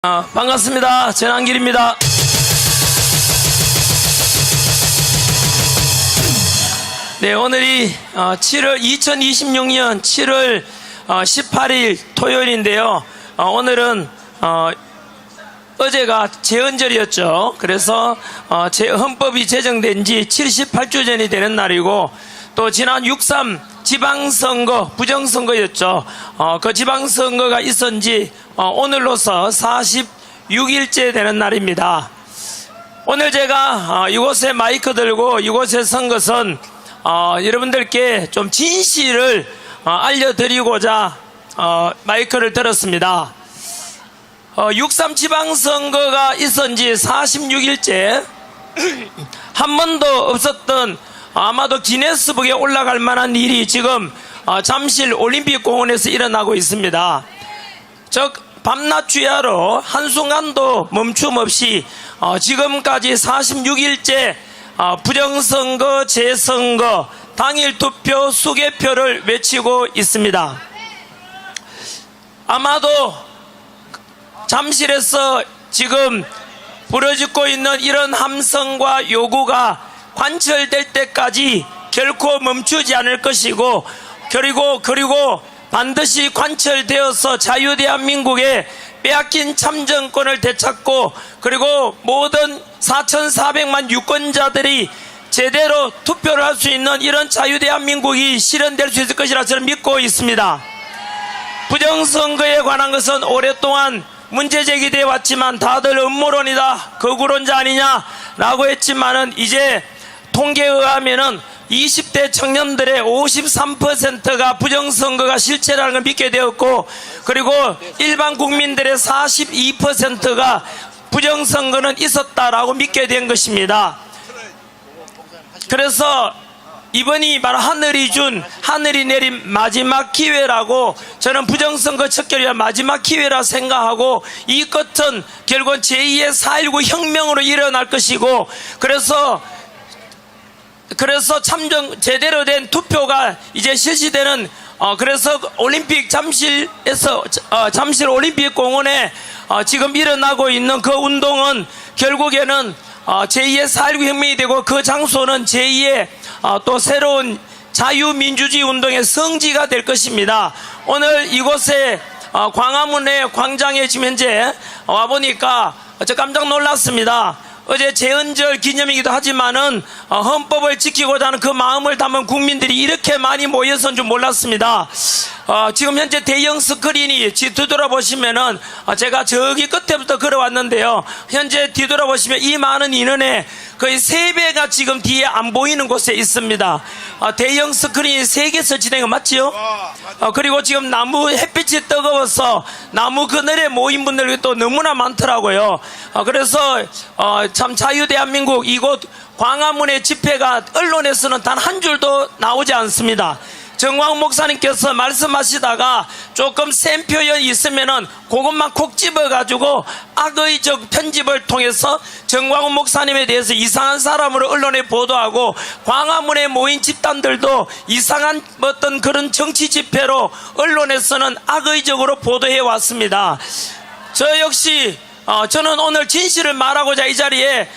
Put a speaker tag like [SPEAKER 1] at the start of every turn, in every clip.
[SPEAKER 1] 반갑습니다. 전한길입니다. 네, 오늘이 2026년 7월 18일 토요일인데요. 오늘은 어제가 제헌절이었죠. 그래서 헌법이 제정된 지 78주년이 되는 날이고, 또 지난 6.3 지방선거, 부정선거였죠. 그 지방선거가 있은 지 오늘로서 46일째 되는 날입니다. 오늘 제가 이곳에 마이크 들고 이곳에 선 것은 여러분들께 좀 진실을 알려드리고자 마이크를 들었습니다. 6.3 지방선거가 있은 지 46일째 한 번도 없었던, 아마도 기네스북에 올라갈 만한 일이 지금 잠실 올림픽공원에서 일어나고 있습니다. 즉 밤낮 주야로 한순간도 멈춤 없이 지금까지 46일째 부정선거, 재선거, 당일 투표, 수개표를 외치고 있습니다. 아마도 잠실에서 지금 부러지고 있는 이런 함성과 요구가 관철될 때까지 결코 멈추지 않을 것이고, 그리고 반드시 관철되어서 자유대한민국의 빼앗긴 참정권을 되찾고, 그리고 모든 4,400만 유권자들이 제대로 투표를 할 수 있는 이런 자유대한민국이 실현될 수 있을 것이라 저는 믿고 있습니다. 부정선거에 관한 것은 오랫동안 문제 제기되어 왔지만 다들 음모론이다, 거구론자 아니냐라고 했지만은, 이제 통계에 의하면은 20대 청년들의 53%가 부정선거가 실체라는 걸 믿게 되었고, 그리고 일반 국민들의 42%가 부정선거는 있었다라고 믿게 된 것입니다. 그래서 이번이 바로 하늘이 내린 마지막 기회라고, 저는 부정선거 척결이야 마지막 기회라 생각하고, 이 끝은 결국은 제2의 4.19 혁명으로 일어날 것이고, 그래서 제대로 된 투표가 이제 실시되는, 그래서 올림픽 잠실에서 잠실 올림픽 공원에 지금 일어나고 있는 그 운동은 결국에는 제2의 4.19 혁명이 되고, 그 장소는 제2의 또 새로운 자유민주주의 운동의 성지가 될 것입니다. 오늘 이곳에 광화문의 광장에 지금 현재 와보니까 저 깜짝 놀랐습니다. 어제 제헌절 기념이기도 하지만은 헌법을 지키고자 하는 그 마음을 담은 국민들이 이렇게 많이 모여선 줄 몰랐습니다. 지금 현재 대형 스크린이 뒤돌아보시면은, 제가 저기 끝에부터 걸어왔는데요, 현재 뒤돌아보시면 이 많은 인원에 거의 3배가 지금 뒤에 안 보이는 곳에 있습니다. 대형 스크린이 3개에서 진행은 맞지요? 그리고 지금 나무 햇빛이 뜨거워서 나무 그늘에 모인 분들이 또 너무나 많더라고요. 그래서 참 자유대한민국 이곳 광화문의 집회가 언론에서는 단 한 줄도 나오지 않습니다. 정광훈 목사님께서 말씀하시다가 조금 센 표현이 있으면은 그것만 콕 집어가지고 악의적 편집을 통해서 정광훈 목사님에 대해서 이상한 사람으로 언론에 보도하고, 광화문에 모인 집단들도 이상한 어떤 그런 정치 집회로 언론에서는 악의적으로 보도해 왔습니다. 저 역시 저는 오늘 진실을 말하고자 이 자리에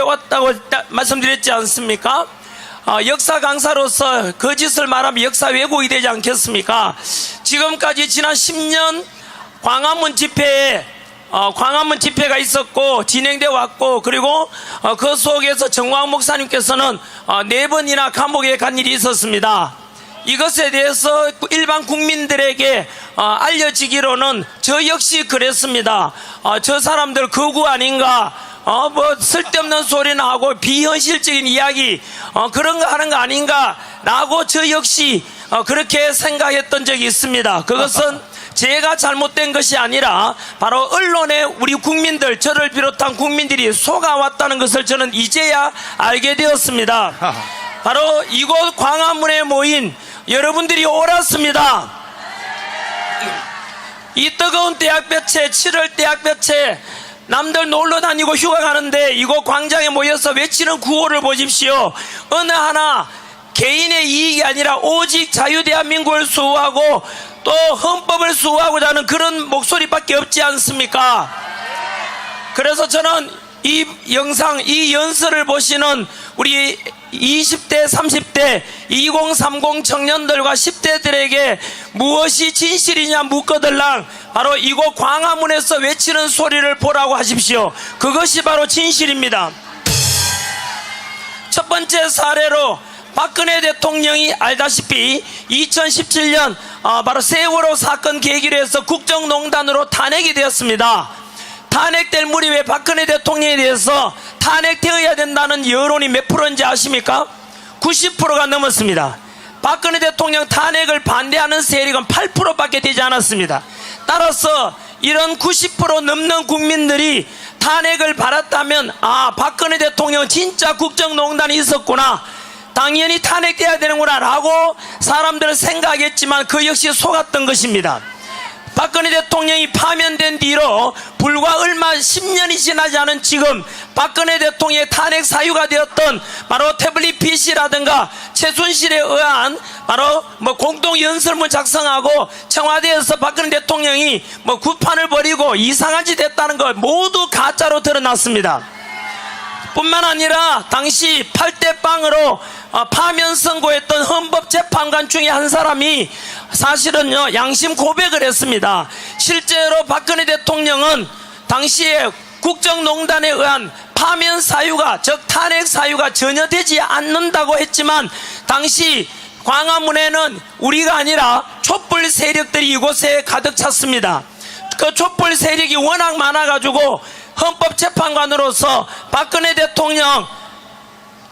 [SPEAKER 1] 왔다고 말씀드렸지 않습니까? 역사 강사로서 거짓을 말하면 역사 왜곡이 되지 않겠습니까? 지금까지 지난 10년 광화문 집회가 있었고 진행되어 왔고, 그리고 그 속에서 정광훈 목사님께서는 4번이나 감옥에 간 일이 있었습니다. 이것에 대해서 일반 국민들에게 알려지기로는 저 역시 그랬습니다. 저 사람들 거구 아닌가, 뭐 쓸데없는 소리나 하고 비현실적인 이야기 그런 거 하는 거 아닌가 라고 저 역시 그렇게 생각했던 적이 있습니다. 그것은 제가 잘못된 것이 아니라 바로 언론에 우리 국민들, 저를 비롯한 국민들이 속아왔다는 것을 저는 이제야 알게 되었습니다. 바로 이곳 광화문에 모인 여러분들이 옳았습니다. 이 뜨거운 대학볕에, 7월 대학볕에 남들 놀러 다니고 휴가 가는데 이곳 광장에 모여서 외치는 구호를 보십시오. 어느 하나 개인의 이익이 아니라 오직 자유대한민국을 수호하고 또 헌법을 수호하고자 하는 그런 목소리밖에 없지 않습니까? 그래서 저는 이 영상, 이 연설을 보시는 우리 20대, 30대, 2030 청년들과 10대들에게 무엇이 진실이냐 묻거들랑 바로 이곳 광화문에서 외치는 소리를 보라고 하십시오. 그것이 바로 진실입니다. 첫 번째 사례로 박근혜 대통령이 알다시피 2017년 바로 세월호 사건 계기로 해서 국정농단으로 탄핵이 되었습니다. 탄핵될 무렵에 박근혜 대통령에 대해서 탄핵되어야 된다는 여론이 몇 프로인지 아십니까? 90%가 넘었습니다. 박근혜 대통령 탄핵을 반대하는 세력은 8%밖에 되지 않았습니다. 따라서 이런 90% 넘는 국민들이 탄핵을 받았다면 박근혜 대통령 진짜 국정농단이 있었구나, 당연히 탄핵돼야 되는구나 라고 사람들은 생각했지만 그 역시 속았던 것입니다. 박근혜 대통령이 파면된 뒤로 불과 얼마 10년이 지나지 않은 지금 박근혜 대통령의 탄핵 사유가 되었던 바로 태블릿 PC라든가 최순실에 의한 바로 공동 연설문 작성하고 청와대에서 박근혜 대통령이 구판을 벌이고 이상한 짓 했다는 것 모두 가짜로 드러났습니다. 뿐만 아니라 당시 8대 빵으로 파면 선고했던 헌법재판관 중에 한 사람이 사실은요 양심 고백을 했습니다. 실제로 박근혜 대통령은 당시에 국정농단에 의한 파면 사유가, 즉 탄핵 사유가 전혀 되지 않는다고 했지만 당시 광화문에는 우리가 아니라 촛불 세력들이 이곳에 가득 찼습니다. 그 촛불 세력이 워낙 많아가지고 헌법재판관으로서 박근혜 대통령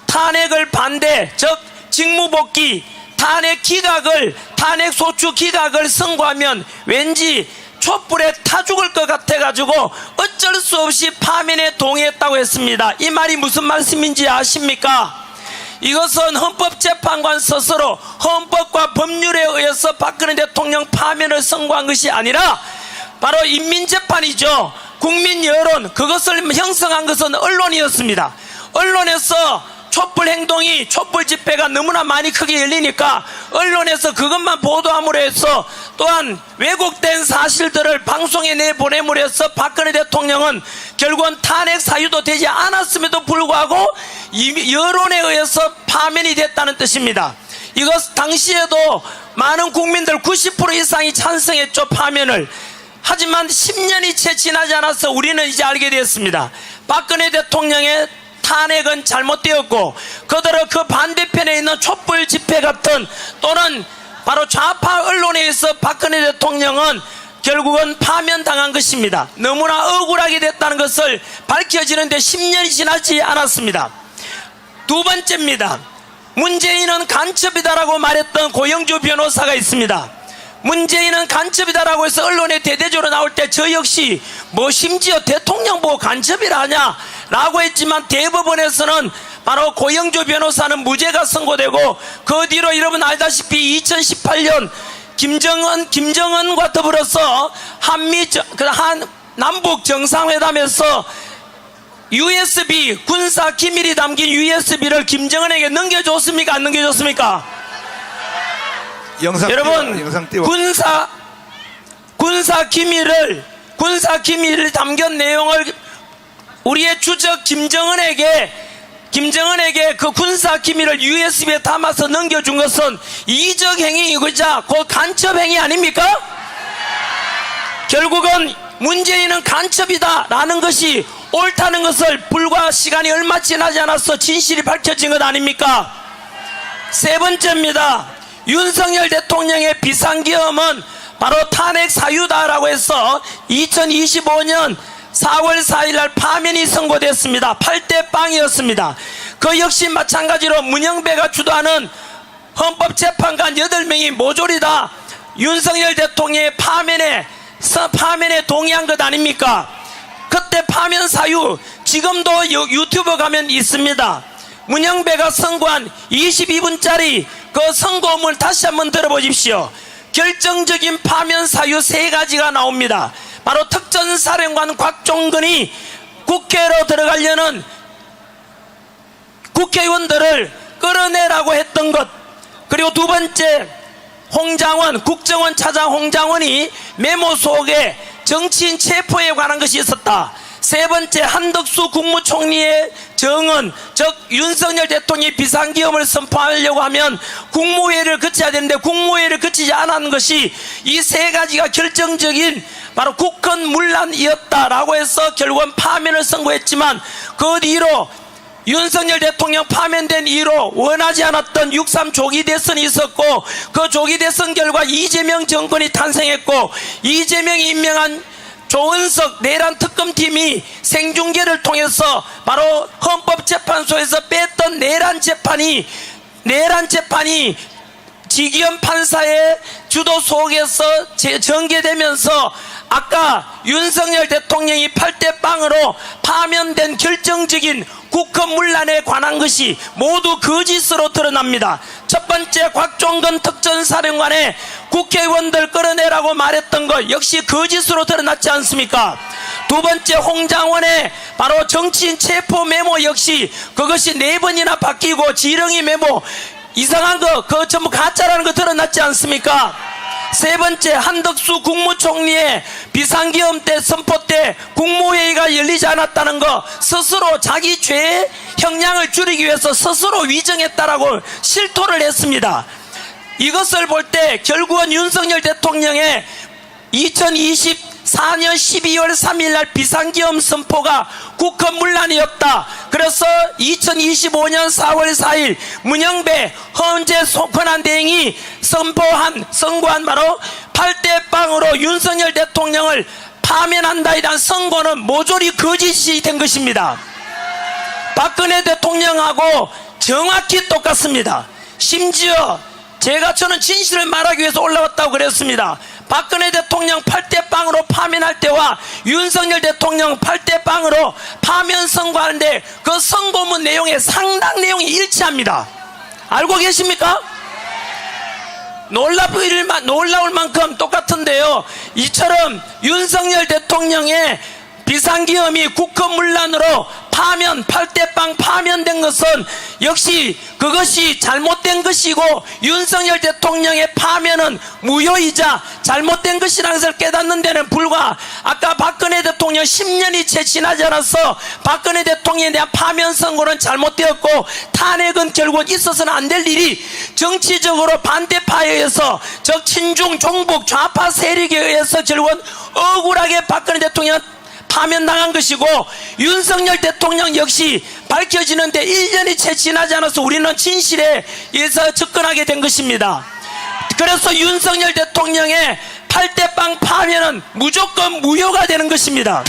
[SPEAKER 1] 탄핵을 반대, 즉 직무복귀, 탄핵 기각을, 탄핵 소추 기각을 선고하면 왠지 촛불에 타 죽을 것 같아가지고 어쩔 수 없이 파면에 동의했다고 했습니다. 이 말이 무슨 말씀인지 아십니까? 이것은 헌법재판관 스스로 헌법과 법률에 의해서 박근혜 대통령 파면을 선고한 것이 아니라 바로 인민재판이죠. 국민 여론, 그것을 형성한 것은 언론이었습니다. 언론에서 촛불 행동이, 촛불 집회가 너무나 많이 크게 열리니까 언론에서 그것만 보도함으로 해서 또한 왜곡된 사실들을 방송에 내보냄으로 해서 박근혜 대통령은 결국은 탄핵 사유도 되지 않았음에도 불구하고 여론에 의해서 파면이 됐다는 뜻입니다. 이것 당시에도 많은 국민들 90% 이상이 찬성했죠, 파면을. 하지만 10년이 채 지나지 않아서 우리는 이제 알게 되었습니다. 박근혜 대통령의 탄핵은 잘못되었고 그대로 그 반대편에 있는 촛불 집회 같은 또는 바로 좌파 언론에 의해서 박근혜 대통령은 결국은 파면당한 것입니다. 너무나 억울하게 됐다는 것을 밝혀지는데 10년이 지나지 않았습니다. 두 번째입니다. 문재인은 간첩이다라고 말했던 고영주 변호사가 있습니다. 문재인은 간첩이다라고 해서 언론에 대대적으로 나올 때 저 역시 심지어 대통령 보고 간첩이라 하냐 라고 했지만 대법원에서는 바로 고영주 변호사는 무죄가 선고되고 그 뒤로 여러분 알다시피 2018년 김정은과 더불어서 남북 정상회담에서 USB 군사 기밀이 담긴 USB를 김정은에게 넘겨줬습니까? 안 넘겨줬습니까? 여러분 군사 기밀을 담긴 내용을 우리의 주적 김정은에게 그 군사 기밀을 USB에 담아서 넘겨준 것은 이적 행위이고자 곧 간첩 행위 아닙니까? 결국은 문재인은 간첩이다 라는 것이 옳다는 것을 불과 시간이 얼마 지나지 않아서 진실이 밝혀진 것 아닙니까? 세 번째입니다. 윤석열 대통령의 비상계엄은 바로 탄핵 사유다라고 해서 2025년 4월 4일 날 파면이 선고됐습니다. 8대 빵이었습니다. 그 역시 마찬가지로 문영배가 주도하는 헌법재판관 8명이 모조리 다 윤석열 대통령의 파면에 동의한 것 아닙니까? 그때 파면 사유 지금도 유튜브 가면 있습니다. 문영배가 선고한 22분짜리 그 선고문을 다시 한번 들어보십시오. 결정적인 파면 사유 3가지가 나옵니다. 바로 특전사령관 곽종근이 국회로 들어가려는 국회의원들을 끌어내라고 했던 것, 그리고 두 번째 홍장원, 국정원 차장 홍장원이 메모 속에 정치인 체포에 관한 것이 있었다. 세 번째, 한덕수 국무총리의 정언, 즉 윤석열 대통령이 비상기업을 선포하려고 하면 국무회의를 거쳐야 되는데 국무회의를 거치지 않은 것이 이 세 가지가 결정적인 바로 국헌 문란이었다라고 해서 결국은 파면을 선고했지만, 그 뒤로 윤석열 대통령 파면된 이후로 원하지 않았던 6.3 조기 대선이 있었고, 그 조기 대선 결과 이재명 정권이 탄생했고, 이재명이 임명한 조은석 내란 특검팀이 생중계를 통해서 바로 헌법재판소에서 뺐던 내란 재판이 지기현 판사의 주도 속에서 전개되면서 아까 윤석열 대통령이 8대 0으로 파면된 결정적인 국헌문란에 관한 것이 모두 거짓으로 드러납니다. 첫 번째, 곽종건 특전사령관의 국회의원들 끌어내라고 말했던 것 역시 거짓으로 드러났지 않습니까? 두 번째, 홍장원의 바로 정치인 체포 메모 역시 그것이 4번이나 바뀌고 지렁이 메모 이상한 거 그거 전부 가짜라는 거 드러났지 않습니까? 세 번째, 한덕수 국무총리의 비상기업 때 선포 때 국무회의가 열리지 않았다는 거, 스스로 자기 죄의 형량을 줄이기 위해서 스스로 위정했다라고 실토를 했습니다. 이것을 볼 때 결국은 윤석열 대통령의 2024년 12월 3일 날 비상기업 선포가 국헌문란이었다. 그래서 2025년 4월 4일 문영배 헌재 권한대행이 선고한 바로 8대 0으로 윤석열 대통령을 파면한다 이란 선고는 모조리 거짓이 된 것입니다. 박근혜 대통령하고 정확히 똑같습니다. 심지어 저는 진실을 말하기 위해서 올라왔다고 그랬습니다. 박근혜 대통령 8대 0으로 파면할 때와 윤석열 대통령 8대 0으로 파면 선고하는데 그 선고문 내용에 상당 내용이 일치합니다. 알고 계십니까? 놀라울 만큼 똑같은데요. 이처럼 윤석열 대통령의 비상기업이 국헌문란으로 파면 8대 0 파면된 것은 역시 그것이 잘못된 것이고, 윤석열 대통령의 파면은 무효이자 잘못된 것이라는 것을 깨닫는 데는 불과, 아까 박근혜 대통령 10년이 채 지나지 않아서 박근혜 대통령에 대한 파면 선고는 잘못되었고 탄핵은 결국 있어서는 안 될 일이 정치적으로 반대파에 의해서 즉 친중 종북 좌파 세력에 의해서 결국은 억울하게 박근혜 대통령 파면당한 것이고, 윤석열 대통령 역시 밝혀지는데 1년이 채 지나지 않아서 우리는 진실에 의해서 접근하게 된 것입니다. 그래서 윤석열 대통령의 8대 0 파면은 무조건 무효가 되는 것입니다.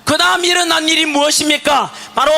[SPEAKER 1] 그 다음 일어난 일이 무엇입니까? 바로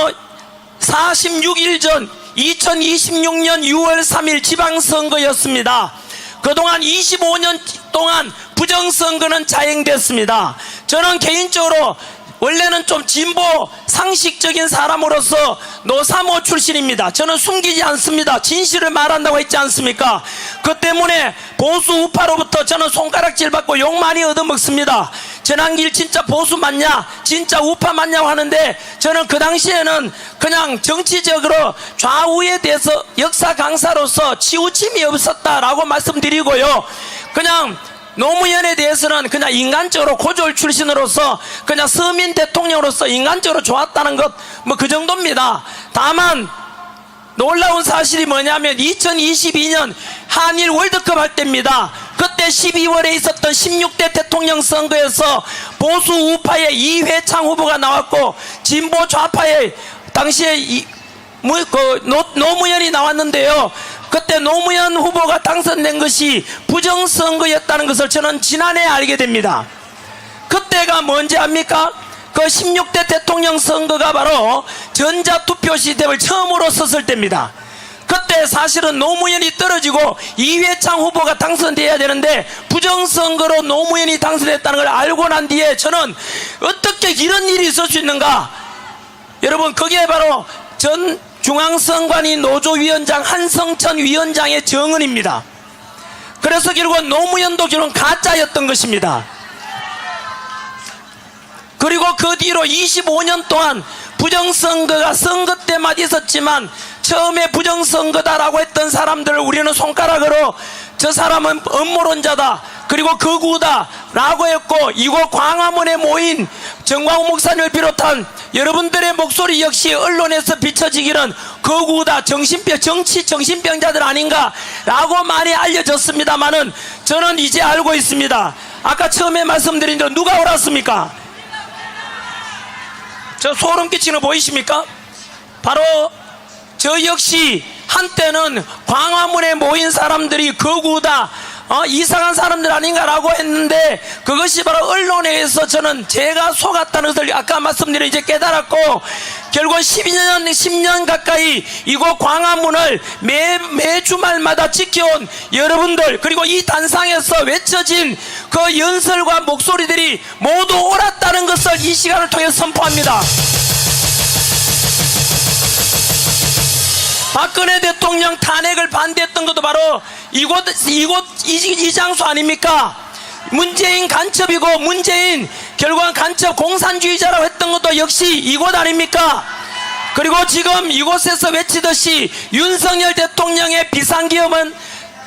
[SPEAKER 1] 46일 전 2026년 6월 3일 지방선거였습니다. 그동안 25년 동안 부정선거는 자행됐습니다. 저는 개인적으로 원래는 좀 진보 상식적인 사람으로서 노사모 출신입니다. 저는 숨기지 않습니다. 진실을 말한다고 했지 않습니까? 그 때문에 보수 우파로부터 저는 손가락질 받고 욕 많이 얻어먹습니다. 전환길 진짜 보수 맞냐, 진짜 우파 맞냐고 하는데, 저는 그 당시에는 그냥 정치적으로 좌우에 대해서 역사 강사로서 치우침이 없었다라고 말씀드리고요. 그냥 노무현에 대해서는 그냥 인간적으로 고졸 출신으로서 그냥 서민 대통령으로서 인간적으로 좋았다는 것, 뭐 그 정도입니다. 다만 놀라운 사실이 뭐냐면 2022년 한일 월드컵 할 때입니다. 그때 12월에 있었던 16대 대통령 선거에서 보수 우파의 이회창 후보가 나왔고 진보 좌파의 당시에 노무현이 나왔는데요. 그때 노무현 후보가 당선된 것이 부정선거였다는 것을 저는 지난해 알게 됩니다. 그때가 뭔지 압니까? 그 16대 대통령 선거가 바로 전자투표 시스템을 처음으로 썼을 때입니다. 그때 사실은 노무현이 떨어지고 이회창 후보가 당선돼야 되는데 부정선거로 노무현이 당선됐다는 걸 알고 난 뒤에 저는 어떻게 이런 일이 있을 수 있는가? 여러분, 그게 바로 전 중앙선관위 노조위원장 한성천 위원장의 정언입니다. 그래서 결국은 노무현도 결국 가짜였던 것입니다. 그리고 그 뒤로 25년 동안 부정선거가 선거 때마다 있었지만 처음에 부정선거다라고 했던 사람들을 우리는 손가락으로 저 사람은 음모론자다, 그리고 극우다 라고 했고, 이곳 광화문에 모인 정광훈 목사님을 비롯한 여러분들의 목소리 역시 언론에서 비춰지기는 극우다, 정신병자들 아닌가 라고 많이 알려졌습니다만은, 저는 이제 알고 있습니다. 아까 처음에 말씀드린 대로 누가 옳았습니까? 저 소름 끼치는 거 보이십니까? 바로 저 역시 한때는 광화문에 모인 사람들이 극우다, 이상한 사람들 아닌가라고 했는데, 그것이 바로 언론에 의해서 저는 제가 속았다는 것을 아까 말씀드린 이제 깨달았고, 결국 10년 가까이 이곳 광화문을 매 주말마다 지켜온 여러분들, 그리고 이 단상에서 외쳐진 그 연설과 목소리들이 모두 옳았다는 것을 이 시간을 통해 선포합니다. 박근혜 대통령 탄핵을 반대했던 것도 바로 이 장소 아닙니까? 문재인 간첩이고, 문재인 결국은 간첩 공산주의자라고 했던 것도 역시 이곳 아닙니까? 그리고 지금 이곳에서 외치듯이 윤석열 대통령의 비상기업은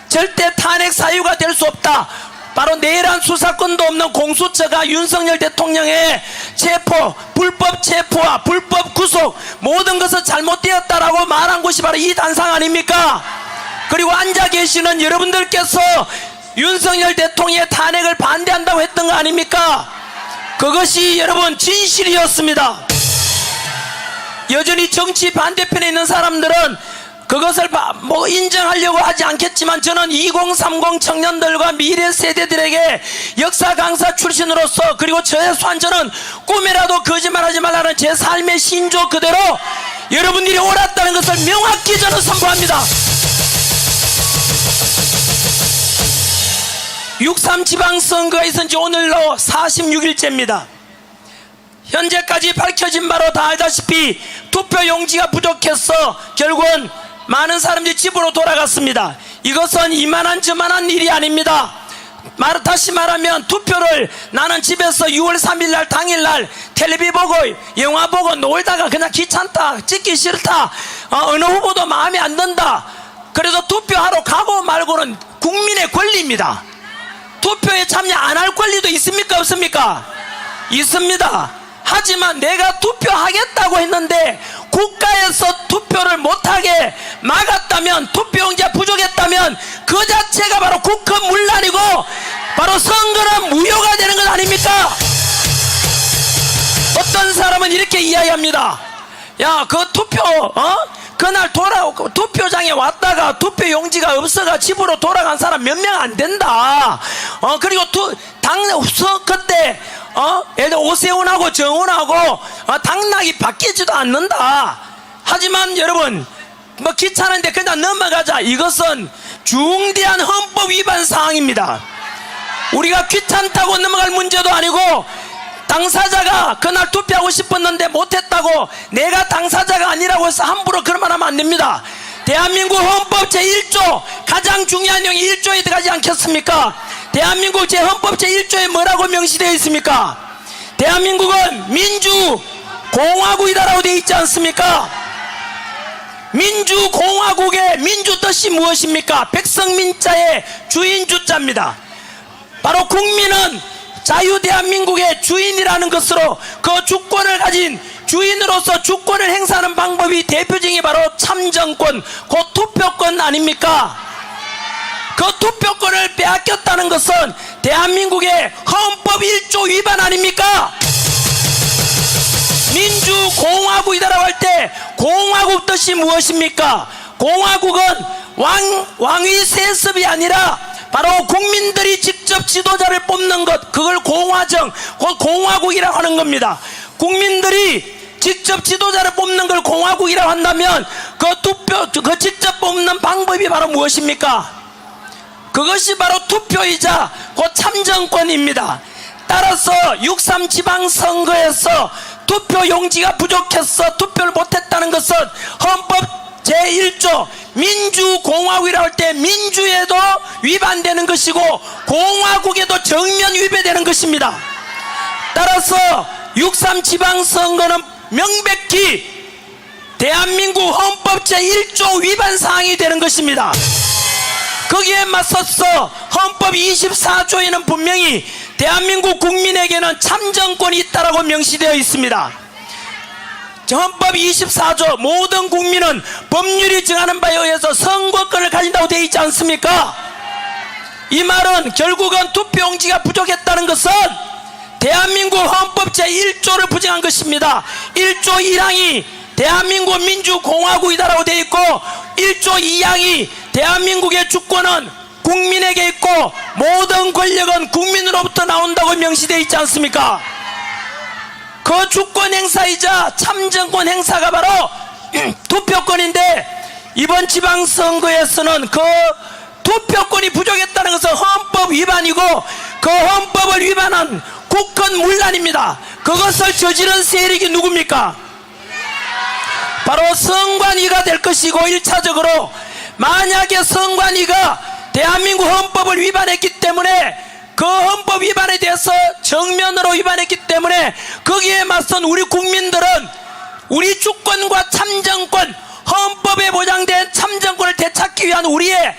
[SPEAKER 1] 절대 탄핵 사유가 될 수 없다. 바로 내란 수사권도 없는 공수처가 윤석열 대통령의 체포, 불법 체포와 불법 구속 모든 것은 잘못되었다라고 말한 곳이 바로 이 단상 아닙니까? 그리고 앉아 계시는 여러분들께서 윤석열 대통령의 탄핵을 반대한다고 했던 거 아닙니까? 그것이 여러분 진실이었습니다. 여전히 정치 반대편에 있는 사람들은 그것을 인정하려고 하지 않겠지만, 저는 2030 청년들과 미래 세대들에게 역사 강사 출신으로서, 그리고 저의 소환저는 꿈이라도 거짓말하지 말라는 제 삶의 신조 그대로 여러분들이 옳았다는 것을 명확히 저는 선포합니다. 6.3 지방선거가 있은 지 오늘로 46일째입니다. 현재까지 밝혀진 바로 다 알다시피 투표용지가 부족해서 결국은 많은 사람들이 집으로 돌아갔습니다. 이것은 이만한 저만한 일이 아닙니다. 다시 말하면 투표를 나는 집에서 6월 3일 날 당일날 텔레비 보고 영화 보고 놀다가 그냥 귀찮다, 찍기 싫다, 어느 후보도 마음에 안 든다, 그래서 투표하러 가고 말고는 국민의 권리입니다. 투표에 참여 안 할 권리도 있습니까? 없습니까? 있습니다. 하지만 내가 투표하겠다고 했는데 국가에서 투표를 못하게 막았다면, 투표용지가 부족했다면 그 자체가 바로 국헌문란이고 바로 선거는 무효가 되는 것 아닙니까? 어떤 사람은 이렇게 이야기합니다. 야, 그 투표 그날 투표장에 왔다가 투표용지가 없어가 집으로 돌아간 사람 몇 명 안 된다. 그리고 그때 예를 들어 오세훈하고 정훈하고 당락이 바뀌지도 않는다. 하지만 여러분, 귀찮은데 그냥 넘어가자. 이것은 중대한 헌법 위반 사항입니다. 우리가 귀찮다고 넘어갈 문제도 아니고, 당사자가 그날 투표하고 싶었는데 못했다고 내가 당사자가 아니라고 해서 함부로 그런 말 하면 안 됩니다. 대한민국 헌법 제1조 가장 중요한 내용이 1조에 들어가지 않겠습니까? 대한민국 헌법 제1조에 뭐라고 명시되어 있습니까? 대한민국은 민주공화국이다라고 되어 있지 않습니까? 민주공화국의 민주 뜻이 무엇입니까? 백성민자의 주인주자입니다. 바로 국민은 자유대한민국의 주인이라는 것으로 그 주권을 가진 주인으로서 주권을 행사하는 방법이 대표적인 게 바로 참정권, 곧 투표권 아닙니까? 그 투표권을 빼앗겼다는 것은 대한민국의 헌법 1조 위반 아닙니까? 민주공화국이다라고 할 때 공화국 뜻이 무엇입니까? 공화국은 왕위 세습이 아니라 바로 국민들이 직접 지도자를 뽑는 것, 그걸 공화정, 곧 공화국이라고 하는 겁니다. 국민들이 직접 지도자를 뽑는 걸 공화국이라고 한다면 그 직접 뽑는 방법이 바로 무엇입니까? 그것이 바로 투표이자 곧 참정권입니다. 따라서 6.3 지방선거에서 투표용지가 부족해서 투표를 못했다는 것은 헌법 제1조 민주공화국이라고 할 때 민주에도 위반되는 것이고 공화국에도 정면 위배되는 것입니다. 따라서 6.3 지방선거는 명백히 대한민국 헌법 제1조 위반 사항이 되는 것입니다. 거기에 맞서서 헌법 24조에는 분명히 대한민국 국민에게는 참정권이 있다고 명시되어 있습니다. 헌법 24조 모든 국민은 법률이 정하는 바에 의해서 선거권을 가진다고 되어 있지 않습니까? 이 말은 결국은 투표용지가 부족했다는 것은 대한민국 헌법 제1조를 부정한 것입니다. 1조 1항이 대한민국 민주공화국이다라고 되어 있고 1조 2항이 대한민국의 주권은 국민에게 있고 모든 권력은 국민으로부터 나온다고 명시되어 있지 않습니까? 그 주권 행사이자 참정권 행사가 바로 투표권인데 이번 지방선거에서는 그 투표권이 부족했다는 것은 헌법 위반이고 그 헌법을 위반한 국헌문란입니다. 그것을 저지른 세력이 누굽니까? 바로 선관위가 될 것이고 1차적으로 만약에 선관위가 대한민국 헌법을 위반했기 때문에 그 헌법 위반에 대해서 정면으로 위반했기 때문에 거기에 맞선 우리 국민들은 우리 주권과 참정권, 헌법에 보장된 참정권을 되찾기 위한 우리의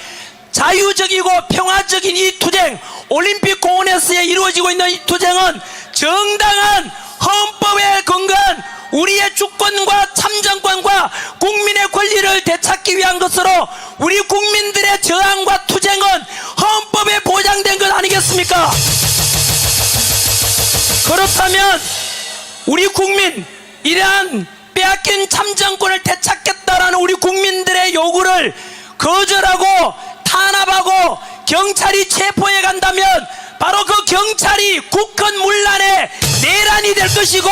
[SPEAKER 1] 자유적이고 평화적인 이 투쟁, 올림픽 공원에서 이루어지고 있는 이 투쟁은 정당한 헌법에 근거한 우리의 주권과 참정권과 국민의 권리를 되찾기 위한 것으로 우리 국민들의 저항과 투쟁은 헌법에 보장된 것 아니겠습니까? 그렇다면 우리 국민 이러한 빼앗긴 참정권을 되찾겠다라는 우리 국민들의 요구를 거절하고 탄압하고 경찰이 체포해 간다면 바로 그 경찰이 국헌문란의 내란이 될 것이고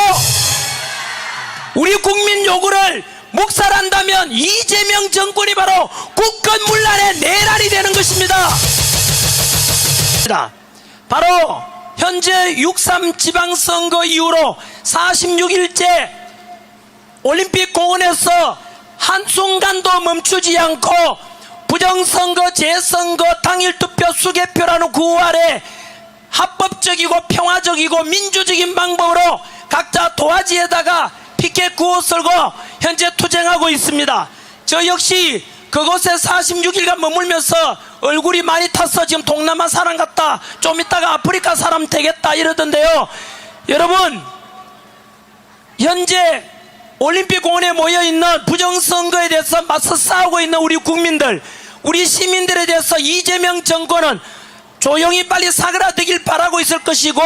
[SPEAKER 1] 우리 국민 요구를 묵살한다면 이재명 정권이 바로 국헌문란의 내란이 되는 것입니다. 바로 현재 6.3 지방선거 이후로 46일째 올림픽 공원에서 한순간도 멈추지 않고 부정선거, 재선거, 당일투표, 수개표라는 구호 아래 합법적이고 평화적이고 민주적인 방법으로 각자 도화지에다가 피켓 구호 쓸고 현재 투쟁하고 있습니다. 저 역시 그곳에 46일간 머물면서 얼굴이 많이 탔어. 지금 동남아 사람 같다. 좀 이따가 아프리카 사람 되겠다 이러던데요. 여러분, 현재 올림픽 공원에 모여있는 부정선거에 대해서 맞서 싸우고 있는 우리 국민들, 우리 시민들에 대해서 이재명 정권은 조용히 빨리 사그라들길 바라고 있을 것이고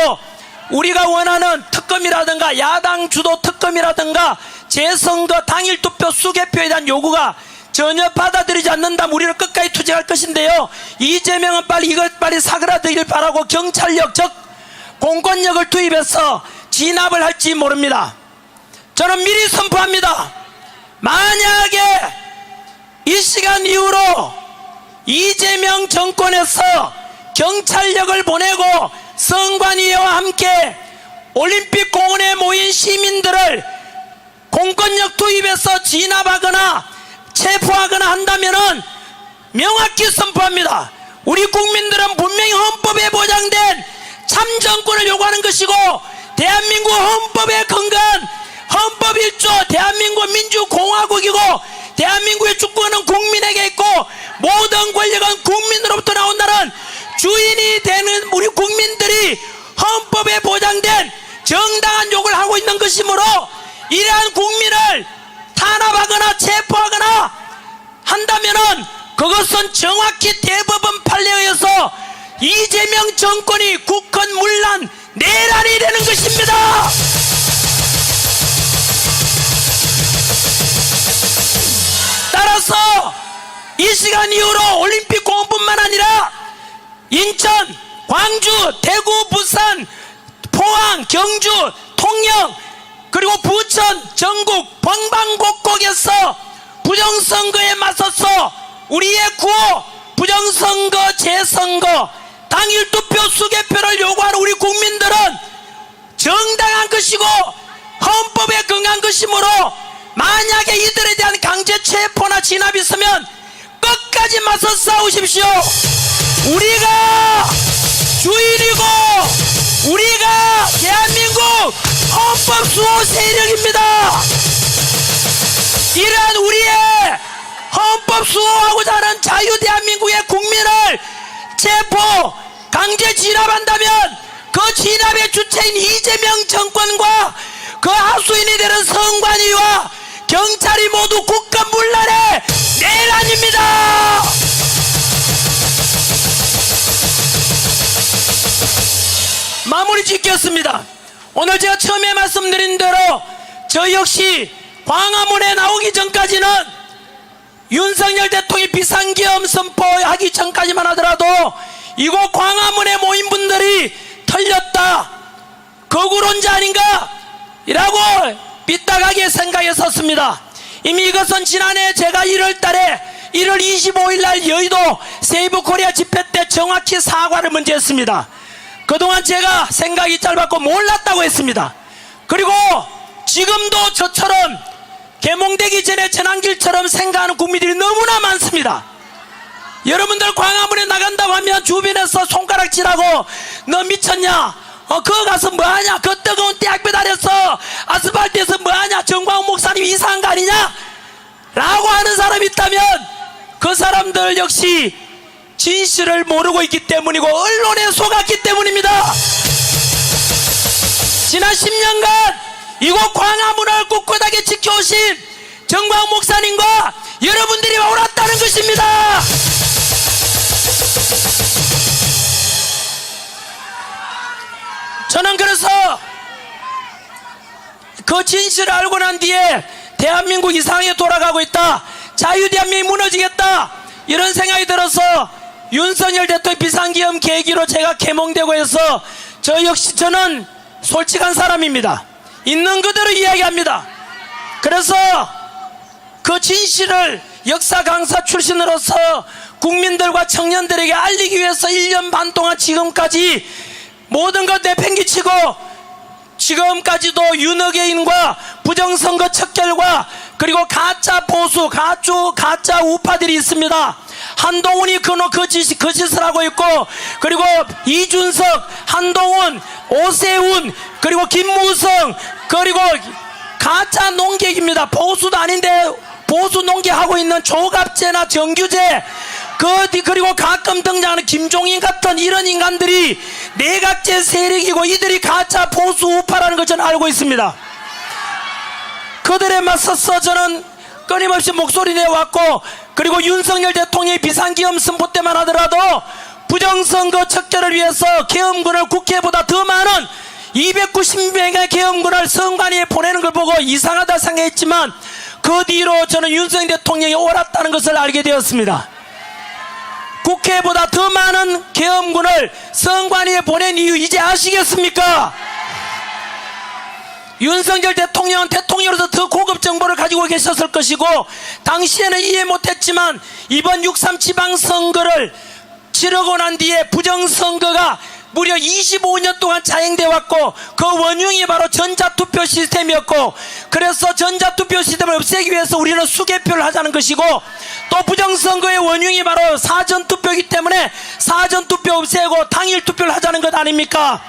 [SPEAKER 1] 우리가 원하는 특검이라든가 야당 주도 특검이라든가 재선거 당일투표 수개표에 대한 요구가 전혀 받아들이지 않는다면 우리는 끝까지 투쟁할 것인데요. 이재명은 이걸 빨리 사그라들길 바라고 경찰력 즉 공권력을 투입해서 진압을 할지 모릅니다. 저는 미리 선포합니다. 만약에 이 시간 이후로 이재명 정권에서 경찰력을 보내고 선관위와 함께 올림픽 공원에 모인 시민들을 공권력 투입해서 진압하거나 체포하거나 한다면은 명확히 선포합니다. 우리 국민들은 분명히 헌법에 보장된 참정권을 요구하는 것이고 대한민국 헌법에 근거한 헌법 1조 대한민국 민주공화국이고 대한민국의 주권은 국민에게 있고 모든 권력은 국민으로부터 나온다는 주인이 되는 우리 국민들이 헌법에 보장된 정당한 요구를 하고 있는 것이므로 이러한 국민을 탄압하거나 체포하거나 한다면은 그것은 정확히 대법원 판례에 의해서 이재명 정권이 국헌문란 내란이 되는 것입니다. 따라서 이 시간 이후로 올림픽 공원뿐만 아니라 인천, 광주, 대구, 부산, 포항, 경주, 통영 그리고 부천, 전국 방방곡곡에서 부정선거에 맞서서 우리의 구호 부정선거, 재선거, 당일투표, 수개표를 요구하는 우리 국민들은 정당한 것이고 헌법에 근거한 것이므로 만약에 이들에 대한 강제 체포나 진압이 있으면 끝까지 맞서 싸우십시오. 우리가 주인이고 우리가 대한민국 헌법 수호 세력입니다. 이러한 우리의 헌법 수호하고자 하는 자유대한민국의 국민을 체포 강제 진압한다면 그 진압의 주체인 이재명 정권과 그 하수인이 되는 선관위와 경찰이 모두 국가문란의 내란입니다. 마무리 짓겠습니다. 오늘 제가 처음에 말씀드린 대로 저 역시 광화문에 나오기 전까지는 윤석열 대통령이 비상계엄 선포하기 전까지만 하더라도 이곳 광화문에 모인 분들이 틀렸다, 거구론자 아닌가? 이라고 삐딱하게 생각했었습니다. 이미 이것은 지난해 제가 1월 25일 날 여의도 세이브코리아 집회 때 정확히 사과를 먼저 했습니다. 그동안 제가 생각이 짧았고 몰랐다고 했습니다. 그리고 지금도 저처럼 개몽되기 전에 전환길처럼 생각하는 국민들이 너무나 많습니다. 여러분들 광화문에 나간다고 하면 주변에서 손가락질하고 너 미쳤냐? 그거 가서 뭐하냐? 그 뜨거운 대학볕 아래서 아스팔트에서 뭐하냐? 정광훈 목사님 이상한 거 아니냐? 라고 하는 사람이 있다면 그 사람들 역시 진실을 모르고 있기 때문이고 언론에 속았기 때문입니다. 지난 10년간 이곳 광화문을 꿋꿋하게 지켜오신 정광훈 목사님과 여러분들이 옳았다는 것입니다. 저는 그래서 그 진실을 알고 난 뒤에 대한민국 이상하게 돌아가고 있다, 자유대한민국이 무너지겠다, 이런 생각이 들어서 윤석열 대통령 비상계엄 계기로 제가 개몽되고 해서 저 역시 저는 솔직한 사람입니다. 있는 그대로 이야기합니다. 그래서 그 진실을 역사 강사 출신으로서 국민들과 청년들에게 알리기 위해서 1년 반 동안 지금까지 모든 것 내팽개치고 지금까지도 윤핵인과 부정선거 척결과 그리고 가짜 보수, 가짜 우파들이 있습니다. 한동훈이 그 짓을 하고 있고, 그리고 이준석, 한동훈, 오세훈, 그리고 김무성, 그리고 가짜 농객입니다. 보수도 아닌데 보수 농객하고 있는 조갑제나 정규제, 그리고 가끔 등장하는 김종인 같은 이런 인간들이 내각제 세력이고 이들이 가짜 보수 우파라는 걸 저는 알고 있습니다. 그들에 맞서서 저는 끊임없이 목소리 내왔고, 그리고 윤석열 대통령이 비상계엄 선포 때만 하더라도 부정선거 척결을 위해서 계엄군을 국회보다 더 많은 290명의 계엄군을 선관위에 보내는 걸 보고 이상하다 생각했지만 그 뒤로 저는 윤석열 대통령이 옳았다는 것을 알게 되었습니다. 국회보다 더 많은 계엄군을 선관위에 보낸 이유 이제 아시겠습니까? 윤석열 대통령은 대통령으로서 더 고급 정보를 가지고 계셨을 것이고, 당시에는 이해 못했지만 이번 6.3 지방선거를 치르고 난 뒤에 부정선거가 무려 25년 동안 자행돼 왔고 그 원흉이 바로 전자투표 시스템이었고, 그래서 전자투표 시스템을 없애기 위해서 우리는 수개표를 하자는 것이고, 또 부정선거의 원흉이 바로 사전투표이기 때문에 사전투표 없애고 당일투표를 하자는 것 아닙니까?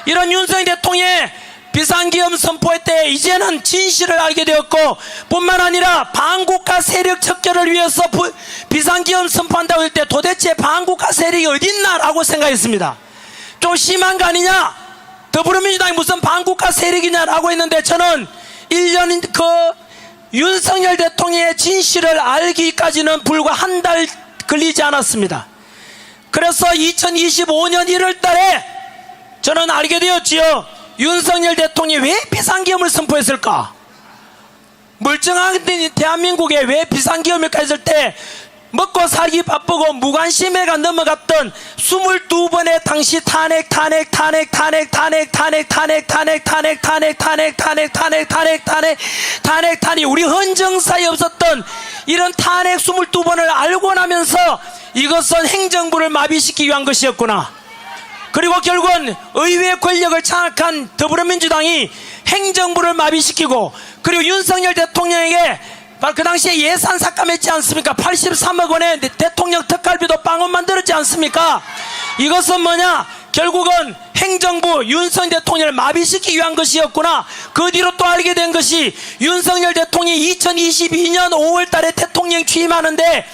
[SPEAKER 1] 이런 윤석열 대통령의 비상계엄 선포할 때 이제는 진실을 알게 되었고, 뿐만 아니라 반국가 세력 척결을 위해서 비상계엄 선포한다고 할 때 도대체 반국가 세력이 어딨나 라고 생각했습니다. 좀 심한 거 아니냐, 더불어민주당이 무슨 반국가 세력이냐 라고 했는데, 저는 1년 윤석열 대통령의 진실을 알기까지는 불과 한 달 걸리지 않았습니다. 그래서 2025년 1월 달에 저는 알게 되었지요. 윤석열 대통령이 왜 비상계엄을 선포했을까? 멀쩡한 대한민국에 왜 비상계엄일까 했을 때 먹고 살기 바쁘고 무관심해가 넘어갔던 22번의 당시 탄핵이 우리 헌정사에 없었던 이런 탄핵 22번을 알고 나면서 이것은 행정부를 마비시키기 위한 것이었구나. 그리고 결국은 의회 권력을 장악한 더불어민주당이 행정부를 마비시키고, 그리고 윤석열 대통령에게 바로 그 당시에 예산 삭감했지 않습니까? 83억 원의 대통령 특갈비도 빵원 만들었지 않습니까? 이것은 뭐냐? 결국은 행정부 윤석열 대통령을 마비시키기 위한 것이었구나. 그 뒤로 또 알게 된 것이 윤석열 대통령이 2022년 5월 달에 대통령 취임하는데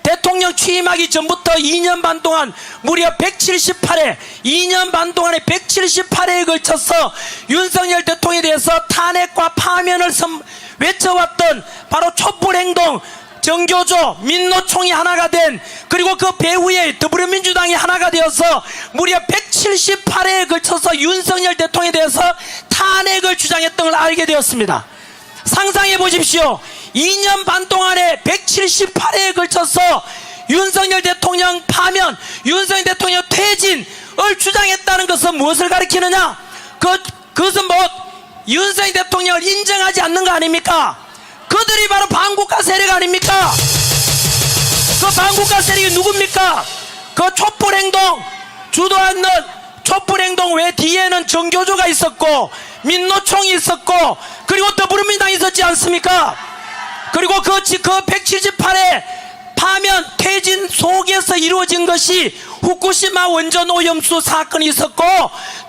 [SPEAKER 1] 대통령 취임하기 전부터 2년 반 동안 무려 178회, 2년 반 동안에 178회에 걸쳐서 윤석열 대통령에 대해서 탄핵과 파면을 외쳐왔던 바로 촛불행동, 정교조, 민노총이 하나가 된, 그리고 그 배후에 더불어민주당이 하나가 되어서 무려 178회에 걸쳐서 윤석열 대통령에 대해서 탄핵을 주장했던 걸 알게 되었습니다. 상상해 보십시오. 2년 반 동안에 178회에 걸쳐서 윤석열 대통령 파면, 윤석열 대통령 퇴진을 주장했다는 것은 무엇을 가리키느냐? 그것은 뭐 윤석열 대통령을 인정하지 않는 거 아닙니까? 그들이 바로 반국가 세력 아닙니까? 그 반국가 세력이 누굽니까? 그 촛불행동 주도하는 촛불행동 외 뒤에는 정교조가 있었고 민노총이 있었고 그리고 더불어민주당이 있었지 않습니까? 그리고 그 178회 파면 퇴진 속에서 이루어진 것이 후쿠시마 원전 오염수 사건이 있었고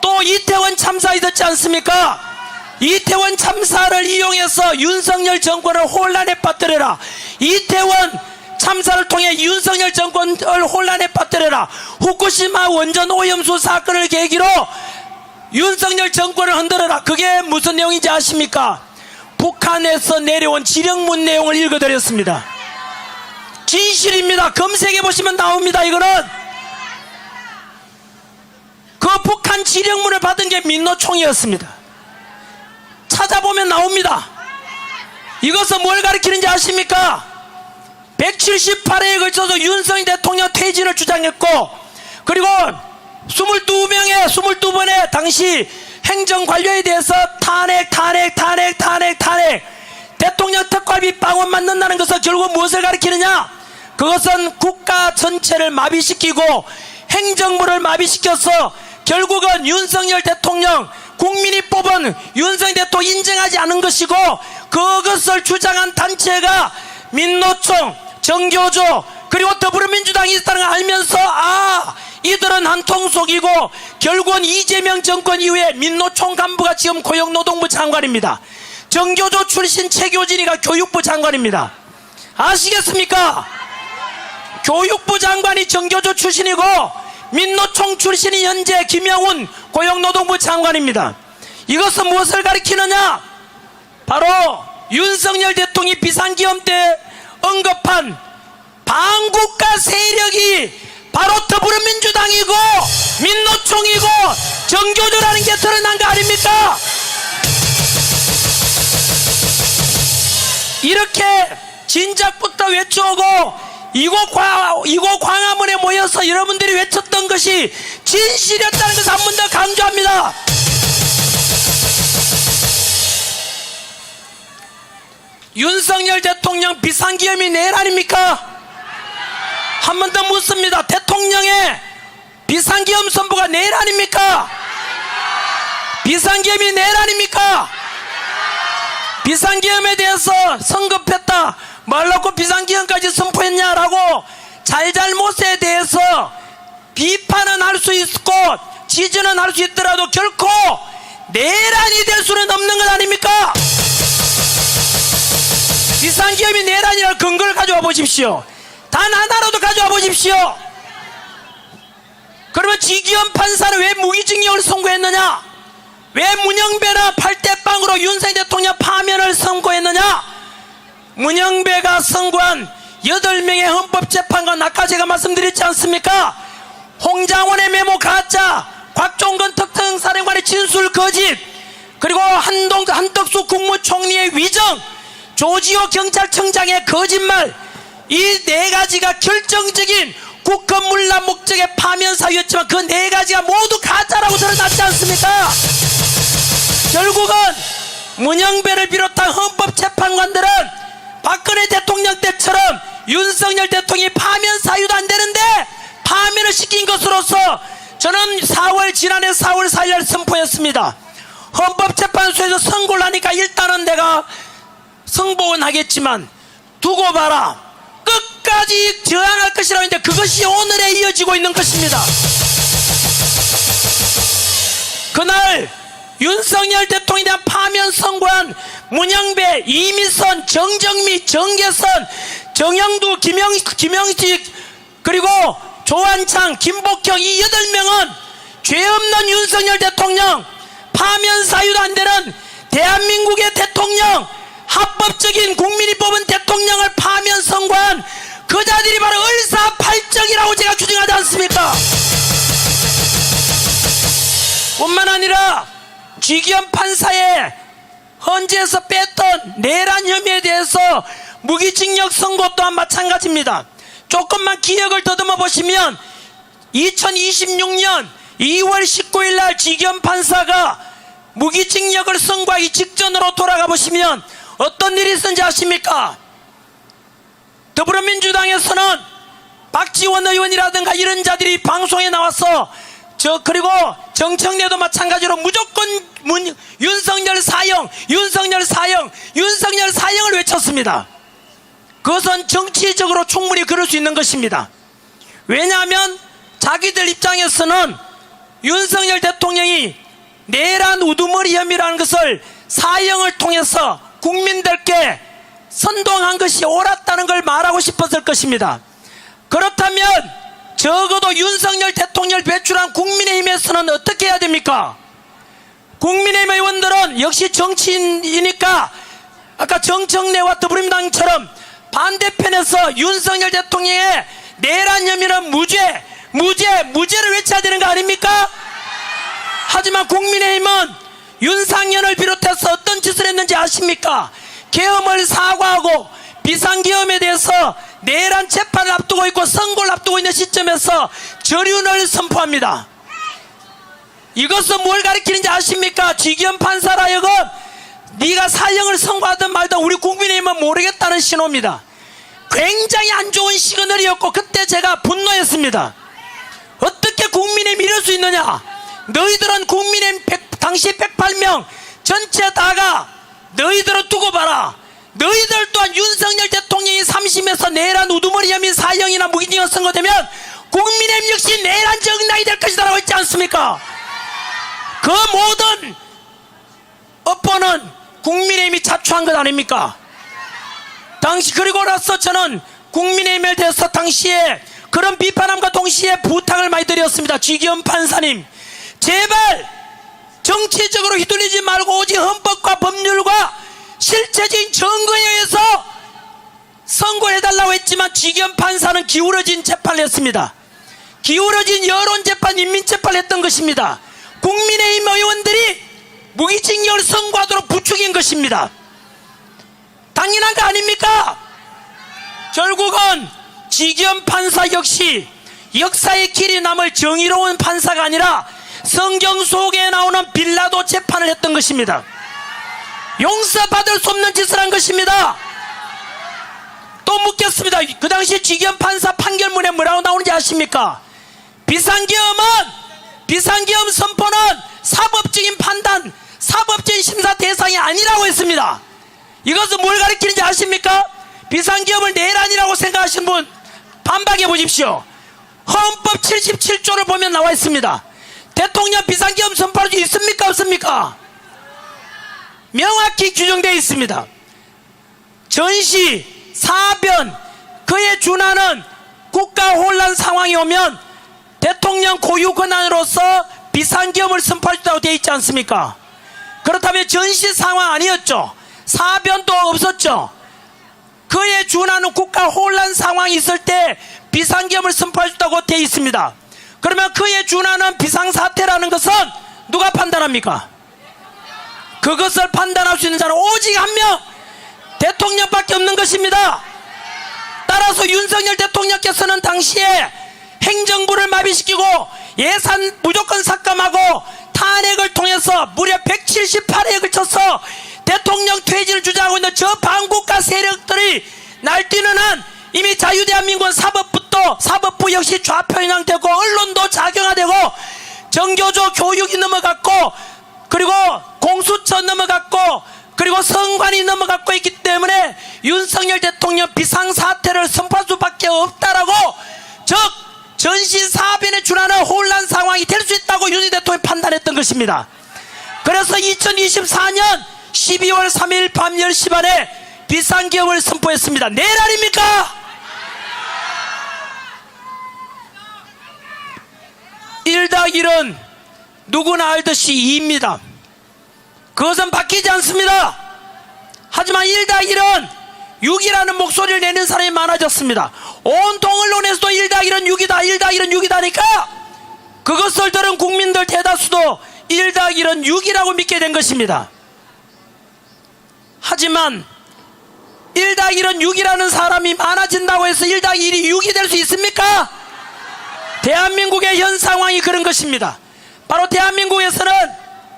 [SPEAKER 1] 또 이태원 참사 있었지 않습니까? 이태원 참사를 이용해서 윤석열 정권을 혼란에 빠뜨려라. 이태원 참사를 통해 윤석열 정권을 혼란에 빠뜨려라. 후쿠시마 원전 오염수 사건을 계기로 윤석열 정권을 흔들어라. 그게 무슨 내용인지 아십니까? 북한에서 내려온 지령문 내용을 읽어드렸습니다. 진실입니다. 검색해 보시면 나옵니다. 이거는 그 북한 지령문을 받은 게 민노총이었습니다. 찾아보면 나옵니다. 이것은 뭘 가리키는지 아십니까? 178회에 걸쳐서 윤석열 대통령 퇴진을 주장했고 그리고 22번의 당시 행정관료에 대해서 탄핵 대통령 특활비 빵원 맞는다는 것은 결국 무엇을 가리키느냐? 그것은 국가 전체를 마비시키고 행정부를 마비시켜서 결국은 윤석열 대통령 국민이 뽑은 윤석열 대통령 인정하지 않은 것이고 그것을 주장한 단체가 민노총, 정교조 그리고 더불어민주당이 있다는 걸 알면서 이들은 한통속이고 결국은 이재명 정권 이후에 민노총 간부가 지금 고용노동부 장관입니다. 정교조 출신 최교진이가 교육부 장관입니다. 아시겠습니까? 교육부 장관이 정교조 출신이고 민노총 출신이 현재 김영훈 고용노동부 장관입니다. 이것은 무엇을 가리키느냐? 바로 윤석열 대통령이 비상기업 때 언급한 반국가 세력이 바로 더불어민주당이고 민노총이고 정교조라는 게 드러난 거 아닙니까? 이렇게 진작부터 외쳐오고 이곳 광화문에 모여서 여러분들이 외쳤던 것이 진실이었다는 것을 한 번 더 강조합니다. 윤석열 대통령 비상기업이 내일 아닙니까? 한 번 더 묻습니다. 대통령의 비상기업 선포가 내일 아닙니까? 비상기업이 내일 아닙니까? 비상기업에 대해서 성급했다. 뭘 놓고 비상기업까지 선포했냐라고 잘잘못에 대해서 비판은 할 수 있고 지지는 할 수 있더라도 결코 내란이 될 수는 없는 것 아닙니까? 비상기업이 내란이라는 근거를 가져와 보십시오. 단 하나라도 가져와 보십시오. 그러면 지기현 판사는 왜 무기징역을 선고했느냐? 왜 문영배나 8대빵으로 윤석열 대통령 파면을 선고했느냐? 문영배가 선고한 8명의 헌법재판관 아까 제가 말씀드렸지 않습니까? 홍장원의 메모 가짜, 곽종건 특정사령관의 진술 거짓, 그리고 한덕수 국무총리의 위정, 조지호 경찰청장의 거짓말, 이 4가지가 결정적인 국헌문란 목적의 파면 사유였지만 그 4가지가 모두 가짜라고 드러났지 않습니까? 결국은 문영배를 비롯한 헌법재판관들은 박근혜 대통령 때처럼 윤석열 대통령이 파면 사유도 안 되는데 파면을 시킨 것으로서 저는 지난해 4월 4일 선포했습니다. 헌법재판소에서 선고를 하니까 일단은 내가 승복은 하겠지만 두고 봐라. 끝까지 저항할 것이라고 했는데 그것이 오늘에 이어지고 있는 것입니다. 그날 윤석열 대통령에 대한 파면 선고한 문영배, 이미선, 정정미, 정계선, 정영두, 김영식, 그리고 조한창, 김복형 이 8명은 죄 없는 윤석열 대통령, 파면 사유도 안 되는 대한민국의 대통령, 합법적인 국민이 뽑은 대통령을 파면 선고한 그 자들이 바로 을사팔적이라고 제가 주장하지 않습니까? 뿐만 아니라 쥐기현 판사의 헌재에서 뺐던 내란 혐의에 대해서 무기징역 선고 또한 마찬가지입니다. 조금만 기억을 더듬어 보시면 2026년 2월 19일 날 쥐기현 판사가 무기징역을 선고하기 직전으로 돌아가 보시면 어떤 일이 있었는지 아십니까? 더불어민주당에서는 박지원 의원이라든가 이런 자들이 방송에 나와서 그리고 정청래도 마찬가지로 무조건 윤석열 사형, 윤석열 사형, 윤석열 사형을 외쳤습니다. 그것은 정치적으로 충분히 그럴 수 있는 것입니다. 왜냐하면 자기들 입장에서는 윤석열 대통령이 내란 우두머리 혐의라는 것을 사형을 통해서 국민들께 선동한 것이 옳았다는 걸 말하고 싶었을 것입니다. 그렇다면 적어도 윤석열 대통령을 배출한 국민의힘에서는 어떻게 해야 됩니까? 국민의힘 의원들은 역시 정치인이니까 아까 정청래와 더불어민주당처럼 반대편에서 윤석열 대통령의 내란 혐의는 무죄를 외쳐야 되는 거 아닙니까? 하지만 국민의힘은 윤상현을 비롯해서 어떤 짓을 했는지 아십니까? 계엄을 사과하고 비상계엄에 대해서 내란 재판을 앞두고 있고 선고를 앞두고 있는 시점에서 저륜을 선포합니다. 이것은 뭘 가리키는지 아십니까? 쥐기현 판사라 하여금 네가 사형을 선고하든 말든 우리 국민의힘은 모르겠다는 신호입니다. 굉장히 안 좋은 시그널이었고 그때 제가 분노했습니다. 어떻게 국민의힘이 이럴 수 있느냐? 너희들은 국민의힘 당시 108명 전체 다가 너희들은 두고 봐라. 너희들 또한 윤석열 대통령이 3심에서 내란 우두머리 혐의 사형이나 무기징역 선고되면 국민의힘 역시 내란 정당이 될 것이다 라고 했지 않습니까? 그 모든 업보는 국민의힘이 자초한 것 아닙니까? 당시 그리고 나서 저는 국민의힘에 대해서 당시에 그런 비판함과 동시에 부탁을 많이 드렸습니다. 쥐기현 판사님, 제발 정치적으로 휘둘리지 말고 오직 헌법과 법률과 실체적인 증거에 의해서 선고해달라고 했지만 쥐기현 판사는 기울어진 재판을 했습니다. 기울어진 여론재판, 인민재판을 했던 것입니다. 국민의힘 의원들이 무기징역을 선고하도록 부추긴 것입니다. 당연한 거 아닙니까? 결국은 쥐기현 판사 역시 역사의 길이 남을 정의로운 판사가 아니라 성경 속에 나오는 빌라도 재판을 했던 것입니다. 용서받을 수 없는 짓을 한 것입니다. 또 묻겠습니다. 그 당시 쥐기현 판사 판결문에 뭐라고 나오는지 아십니까? 비상계엄 선포는 사법적인 판단, 사법적인 심사 대상이 아니라고 했습니다. 이것은 뭘 가리키는지 아십니까? 비상계엄을 내란이라고 생각하시는 분 반박해 보십시오. 헌법 77조를 보면 나와 있습니다. 대통령 비상계엄 선포할 수 있습니까? 없습니까? 명확히 규정되어 있습니다. 전시, 사변, 그에 준하는 국가 혼란 상황이 오면 대통령 고유 권한으로서 비상계엄을 선포할 수 있다고 되어 있지 않습니까? 그렇다면 전시 상황 아니었죠. 사변도 없었죠. 그에 준하는 국가 혼란 상황이 있을 때 비상계엄을 선포할 수 있다고 되어 있습니다. 그러면 그에 준하는 비상사태라는 것은 누가 판단합니까? 그것을 판단할 수 있는 자는 오직 한 명, 대통령밖에 없는 것입니다. 따라서 윤석열 대통령께서는 당시에 행정부를 마비시키고 예산 무조건 삭감하고 탄핵을 통해서 무려 178회에 걸쳐서 대통령 퇴진을 주장하고 있는 저 반국가 세력들이 날뛰는 한 이미 자유대한민국은 사법부 역시 좌편향되고 언론도 작용화되고 정교조 교육이 넘어갔고 그리고 공수처 넘어갔고 그리고 선관위 넘어갔고 있기 때문에 윤석열 대통령 비상사태를 선포할 수밖에 없다라고 즉 전시사변에 준하는 혼란 상황이 될 수 있다고 윤석열 대통령이 판단했던 것입니다. 그래서 2024년 12월 3일 밤 10시 반에 비상기업을 선포했습니다. 내란입니까? 1+1은 누구나 알듯이 2입니다. 그것은 바뀌지 않습니다. 하지만 1+1은 6이라는 목소리를 내는 사람이 많아졌습니다. 온통 언론에서도 1+1은 6이다 1+1은 6이다 하니까 그것을 들은 국민들 대다수도 1+1은 6이라고 믿게 된 것입니다. 하지만 1+1은 6이라는 사람이 많아진다고 해서 1+1이 6이 될 수 있습니까? 대한민국의 현 상황이 그런 것입니다. 바로 대한민국에서는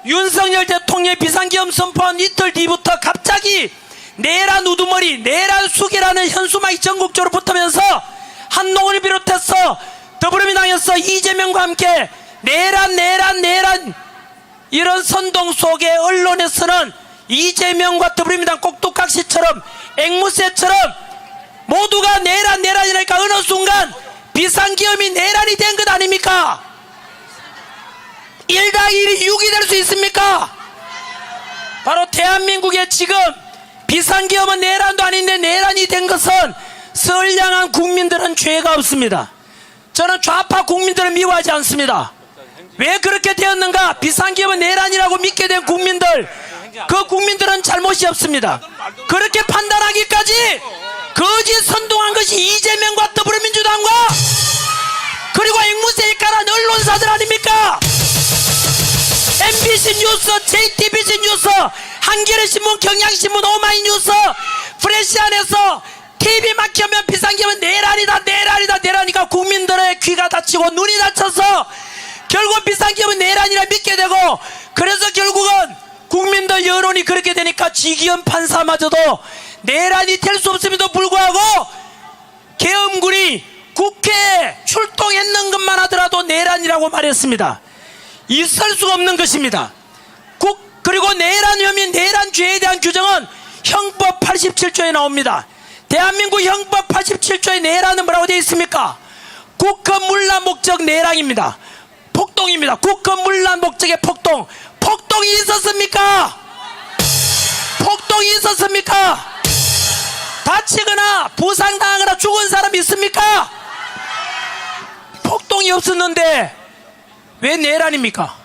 [SPEAKER 1] 윤석열 대통령의 비상계엄 선포한 이틀 뒤부터 갑자기 내란 우두머리, 내란 수기라는 현수막이 전국적으로 붙으면서 한동훈을 비롯해서 더불어민주당에서 이재명과 함께 내란 이런 선동 속에 언론에서는 이재명과 더불어민주당 꼭두각시처럼 앵무새처럼 모두가 내란이라니까 어느 순간 비상계엄이 내란이 된 것 아닙니까? 1+1이 6이 될 수 있습니까? 바로 대한민국의 지금 비상계엄은 내란도 아닌데 내란이 된 것은 선량한 국민들은 죄가 없습니다. 저는 좌파 국민들을 미워하지 않습니다. 왜 그렇게 되었는가? 비상계엄은 내란이라고 믿게 된 국민들, 그 국민들은 잘못이 없습니다. 그렇게 판단하기까지 거짓 선동한 것이 이재명과 더불어민주당과 그리고 앵무새에 깔은 언론사들 아닙니까? MBC 뉴스, JTBC 뉴스, 한겨레신문, 경향신문, 오마이뉴스, 프레시 안에서 TV 막히면 비상계엄은 내란이니까 국민들의 귀가 다치고 눈이 다쳐서 결국 비상계엄은 내란이라 믿게 되고, 그래서 결국은 국민들 여론이 그렇게 되니까 지기현 판사마저도 내란이 될 수 없음에도 불구하고 계엄군이 국회에 출동했는 것만 하더라도 내란이라고 말했습니다. 있을 수가 없는 것입니다. 그리고 내란 혐의, 내란죄에 대한 규정은 형법 87조에 나옵니다. 대한민국 형법 87조의 내란은 뭐라고 되어 있습니까? 국헌문란 목적 내란입니다. 폭동입니다. 국헌문란 목적의 폭동. 폭동이 있었습니까? 폭동이 있었습니까? 다치거나 부상당하거나 죽은 사람 있습니까? 폭동이 없었는데 왜 내란입니까?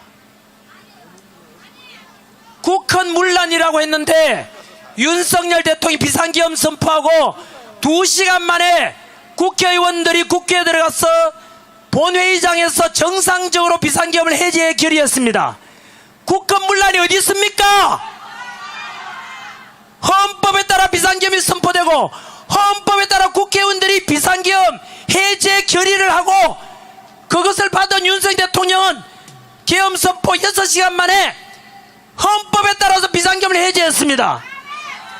[SPEAKER 1] 국헌문란이라고 했는데 윤석열 대통령이 비상계엄 선포하고 2시간 만에 국회의원들이 국회에 들어가서 본회의장에서 정상적으로 비상계엄을 해제해 결의했습니다. 국헌문란이 어디 있습니까? 헌법에 따라 비상계엄이 선포되고 헌법에 따라 국회의원들이 비상계엄 해제 결의를 하고 그것을 받은 윤석열 대통령은 계엄 선포 6시간 만에 헌법에 따라서 비상계엄을 해제했습니다.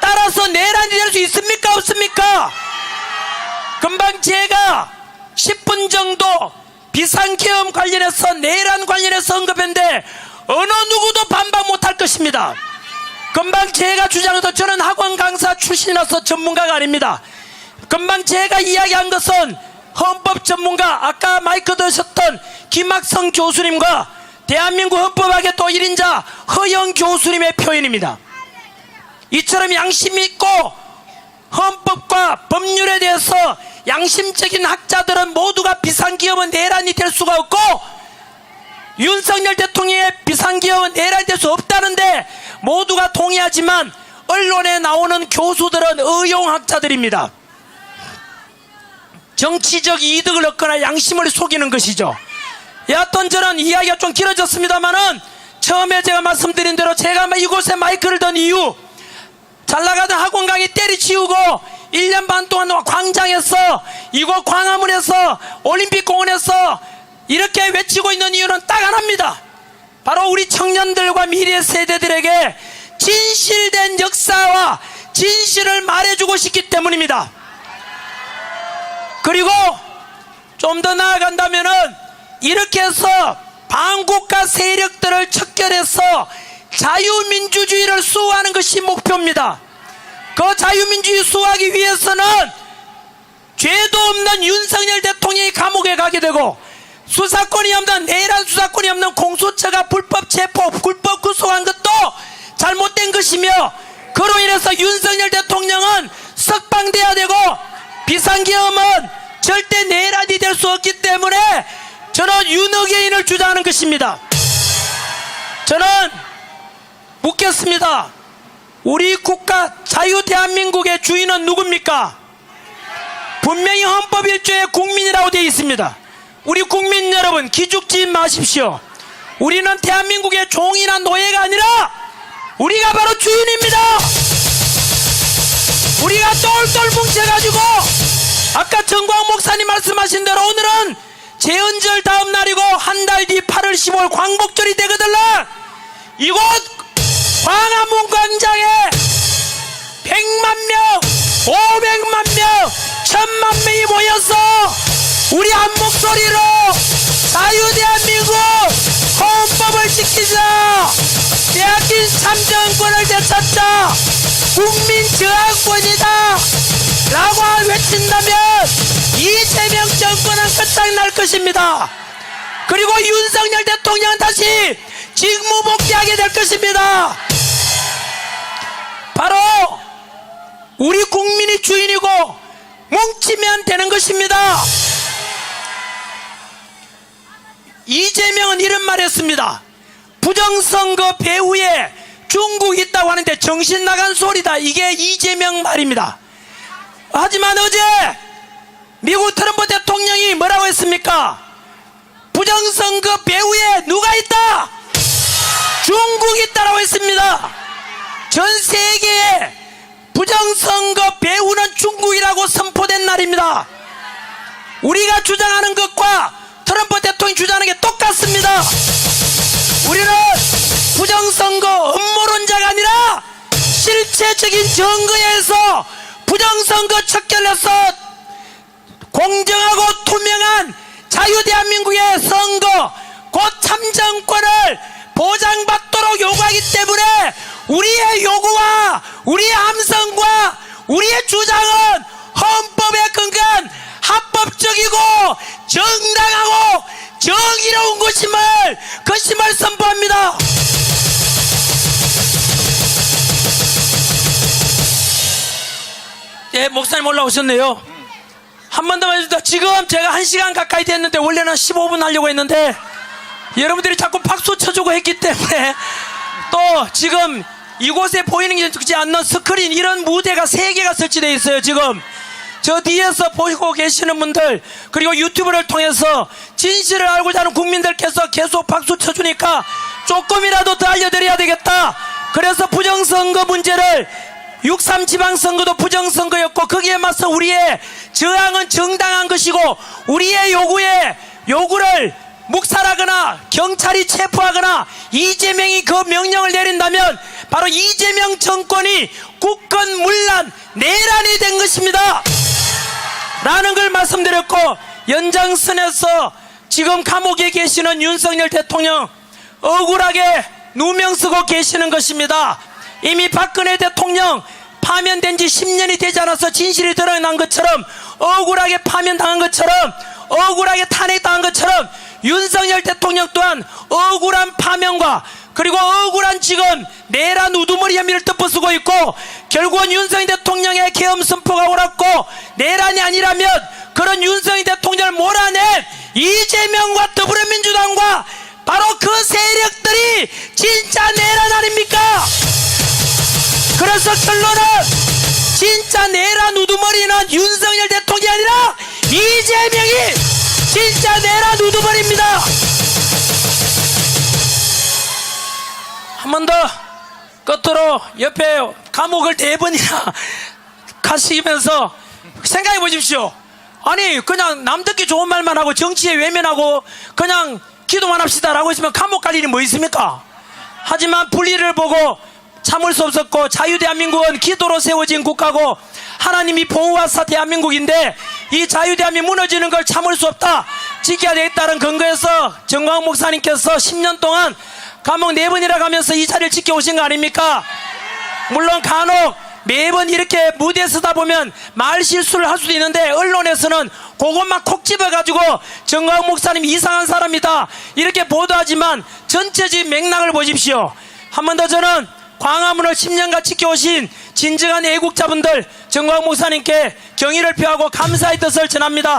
[SPEAKER 1] 따라서 내란이 될 수 있습니까? 없습니까? 금방 제가 10분 정도 비상계엄 관련해서 내란 관련해서 언급했는데 어느 누구도 반박 못할 것입니다. 금방 제가 주장해도 저는 학원 강사 출신이라서 전문가가 아닙니다. 금방 제가 이야기한 것은 헌법 전문가, 아까 마이크 드셨던 김학성 교수님과 대한민국 헌법학의 또 1인자 허영 교수님의 표현입니다. 이처럼 양심 있고 헌법과 법률에 대해서 양심적인 학자들은 모두가 비상계엄은 내란이 될 수가 없고 윤석열 대통령의 비상계엄은 내란이 될 수 없다는데 모두가 동의하지만 언론에 나오는 교수들은 의용학자들입니다. 정치적 이득을 얻거나 양심을 속이는 것이죠. 여하튼 저는 이야기가 좀 길어졌습니다만은 처음에 제가 말씀드린 대로 제가 이곳에 마이크를 든 이유, 잘나가던 학원 강의 때리치우고 1년 반 동안 광장에서 이곳 광화문에서 올림픽공원에서 이렇게 외치고 있는 이유는 딱 하나입니다. 바로 우리 청년들과 미래 세대들에게 진실된 역사와 진실을 말해주고 싶기 때문입니다. 그리고 좀 더 나아간다면은 이렇게 해서 반국가 세력들을 척결해서 자유민주주의를 수호하는 것이 목표입니다. 그 자유민주주의 수호하기 위해서는 죄도 없는 윤석열 대통령이 감옥에 가게 되고 수사권이 없는, 내란 수사권이 없는 공수처가 불법 체포, 불법 구속한 것도 잘못된 것이며, 그로 인해서 윤석열 대통령은 석방돼야 되고 비상계엄은 절대 내란이 될 수 없기 때문에 저는 윤어게인을 주장하는 것입니다. 저는 묻겠습니다. 우리 국가 자유 대한민국의 주인은 누굽니까? 분명히 헌법 1조에 국민이라고 되어 있습니다. 우리 국민 여러분, 기죽지 마십시오. 우리는 대한민국의 종이나 노예가 아니라 우리가 바로 주인입니다. 우리가 똘똘 뭉쳐가지고 아까 정광 목사님 말씀하신 대로 오늘은 재헌절 다음 날이고 한 달 뒤 8월 15일 광복절이 되거든요. 이곳 광화문 광장에 100만 명, 500만 명, 1000만 명이 모여서 우리 한 목소리로 자유대한민국 헌법을 지키자, 빼앗긴 참정권을 되찾자, 국민 저항권이다 라고 외친다면 이재명 정권은 끝장날 것입니다. 그리고 윤석열 대통령은 다시 직무 복귀하게 될 것입니다. 바로 우리 국민이 주인이고 뭉치면 되는 것입니다. 이재명은 이런 말 했습니다. 부정선거 배후에 중국이 있다고 하는데 정신 나간 소리다. 이게 이재명 말입니다. 하지만 어제 미국 트럼프 대통령이 뭐라고 했습니까? 부정선거 배후에 누가 있다? 중국이 있다라고 했습니다. 전 세계에 부정선거 배후는 중국이라고 선포된 날입니다. 우리가 주장하는 것과 트럼프 대통령이 주장하는 게 똑같습니다. 우리는 부정선거 음모론자가 아니라 실체적인 증거에 의해서 부정선거 척결해서 공정하고 투명한 자유대한민국의 선거, 곧 참정권을 보장받도록 요구하기 때문에 우리의 요구와 우리의 함성과 우리의 주장은 헌법에 근거한 합법적이고 정당하고 정의로운 것임을 선포합니다. 예, 목사님 올라오셨네요. 한 번 더 말해주세요. 지금 제가 1시간 가까이 됐는데 원래는 15분 하려고 했는데 여러분들이 자꾸 박수 쳐주고 했기 때문에 또 지금 이곳에 보이는 게 적지 않는 스크린, 이런 무대가 3개가 설치되어 있어요. 지금 저 뒤에서 보시고 계시는 분들, 그리고 유튜브를 통해서 진실을 알고자 하는 국민들께서 계속 박수 쳐주니까 조금이라도 더 알려드려야 되겠다. 그래서 부정선거 문제를, 6.3 지방선거도 부정선거였고 거기에 맞서 우리의 저항은 정당한 것이고 우리의 요구를 묵살하거나 경찰이 체포하거나 이재명이 그 명령을 내린다면 바로 이재명 정권이 국권문란, 내란이 된 것입니다 라는 걸 말씀드렸고, 연장선에서 지금 감옥에 계시는 윤석열 대통령 억울하게 누명 쓰고 계시는 것입니다. 이미 박근혜 대통령 파면된 지 10년이 되지 않아서 진실이 드러난 것처럼, 억울하게 파면당한 것처럼, 억울하게 탄핵당한 것처럼 윤석열 대통령 또한 억울한 파면과 그리고 억울한 지금 내란 우두머리 혐의를 덮어쓰고 있고, 결국은 윤석열 대통령의 계엄 선포가 옳았고 내란이 아니라면 그런 윤석열 대통령을 몰아낸 이재명과 더불어민주당과 바로 그 세력들이 진짜 내란 아닙니까? 그래서 결론은 진짜 내란 우두머리는 윤석열 대통령이 아니라 이재명이 진짜 내란 우두머리입니다. 한 번 더 끝으로 옆에 감옥을 4번이나 가시면서 생각해 보십시오. 아니 그냥 남 듣기 좋은 말만 하고 정치에 외면하고 그냥 기도만 합시다 라고 했으면 감옥 갈 일이 뭐 있습니까? 하지만 불의를 보고 참을 수 없었고, 자유대한민국은 기도로 세워진 국가고 하나님이 보호하사 대한민국인데 이 자유대한민국 무너지는 걸 참을 수 없다, 지켜야 되겠다는 근거에서 정광훈 목사님께서 10년 동안 감옥 4번이라 가면서 이 자리를 지켜오신 거 아닙니까? 물론 간혹 매번 이렇게 무대에 서다 보면 말 실수를 할 수도 있는데 언론에서는 그것만 콕 집어가지고 정광훈 목사님 이상한 사람이다 이렇게 보도하지만 전체적인 맥락을 보십시오. 한 번 더 저는 광화문을 10년간 지켜오신 진정한 애국자분들 정광훈 목사님께 경의를 표하고 감사의 뜻을 전합니다.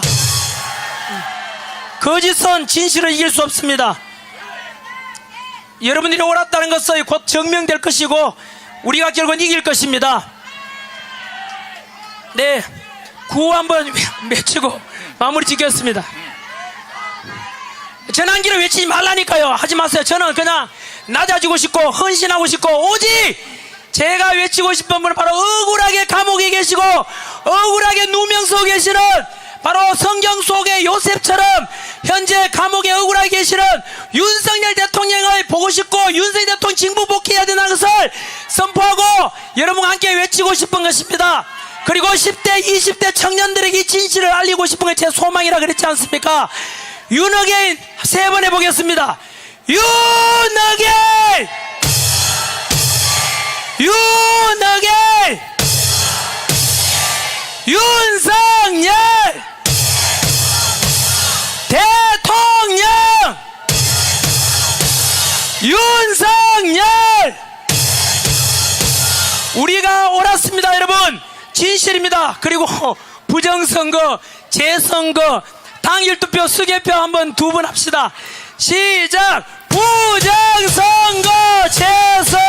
[SPEAKER 1] 거짓은 진실을 이길 수 없습니다. 여러분들이 옳았다는 것은 곧 증명될 것이고 우리가 결국은 이길 것입니다. 네, 구호 한번 외치고 마무리 짓겠습니다. 전환기를 외치지 말라니까요. 하지 마세요. 저는 그냥 낮아지고 싶고 헌신하고 싶고 오직 제가 외치고 싶은 분은 바로 억울하게 감옥에 계시고 억울하게 누명 속에 계시는 바로 성경 속의 요셉처럼 현재 감옥에 억울하게 계시는 윤석열 대통령을 보고 싶고 윤석열 대통령 징부 복귀해야 된다는 것을 선포하고 여러분과 함께 외치고 싶은 것입니다. 그리고 10대 20대 청년들에게 이 진실을 알리고 싶은 게 제 소망이라 그랬지 않습니까? 윤어게인 3번 해보겠습니다. 윤어게인 윤어게인 윤석열 대통령 윤석열 우리가 옳았습니다. 여러분 진실입니다. 그리고 부정선거 재선거 당일투표 수개표 한번 2번 합시다. 시작. 부정선거 재선거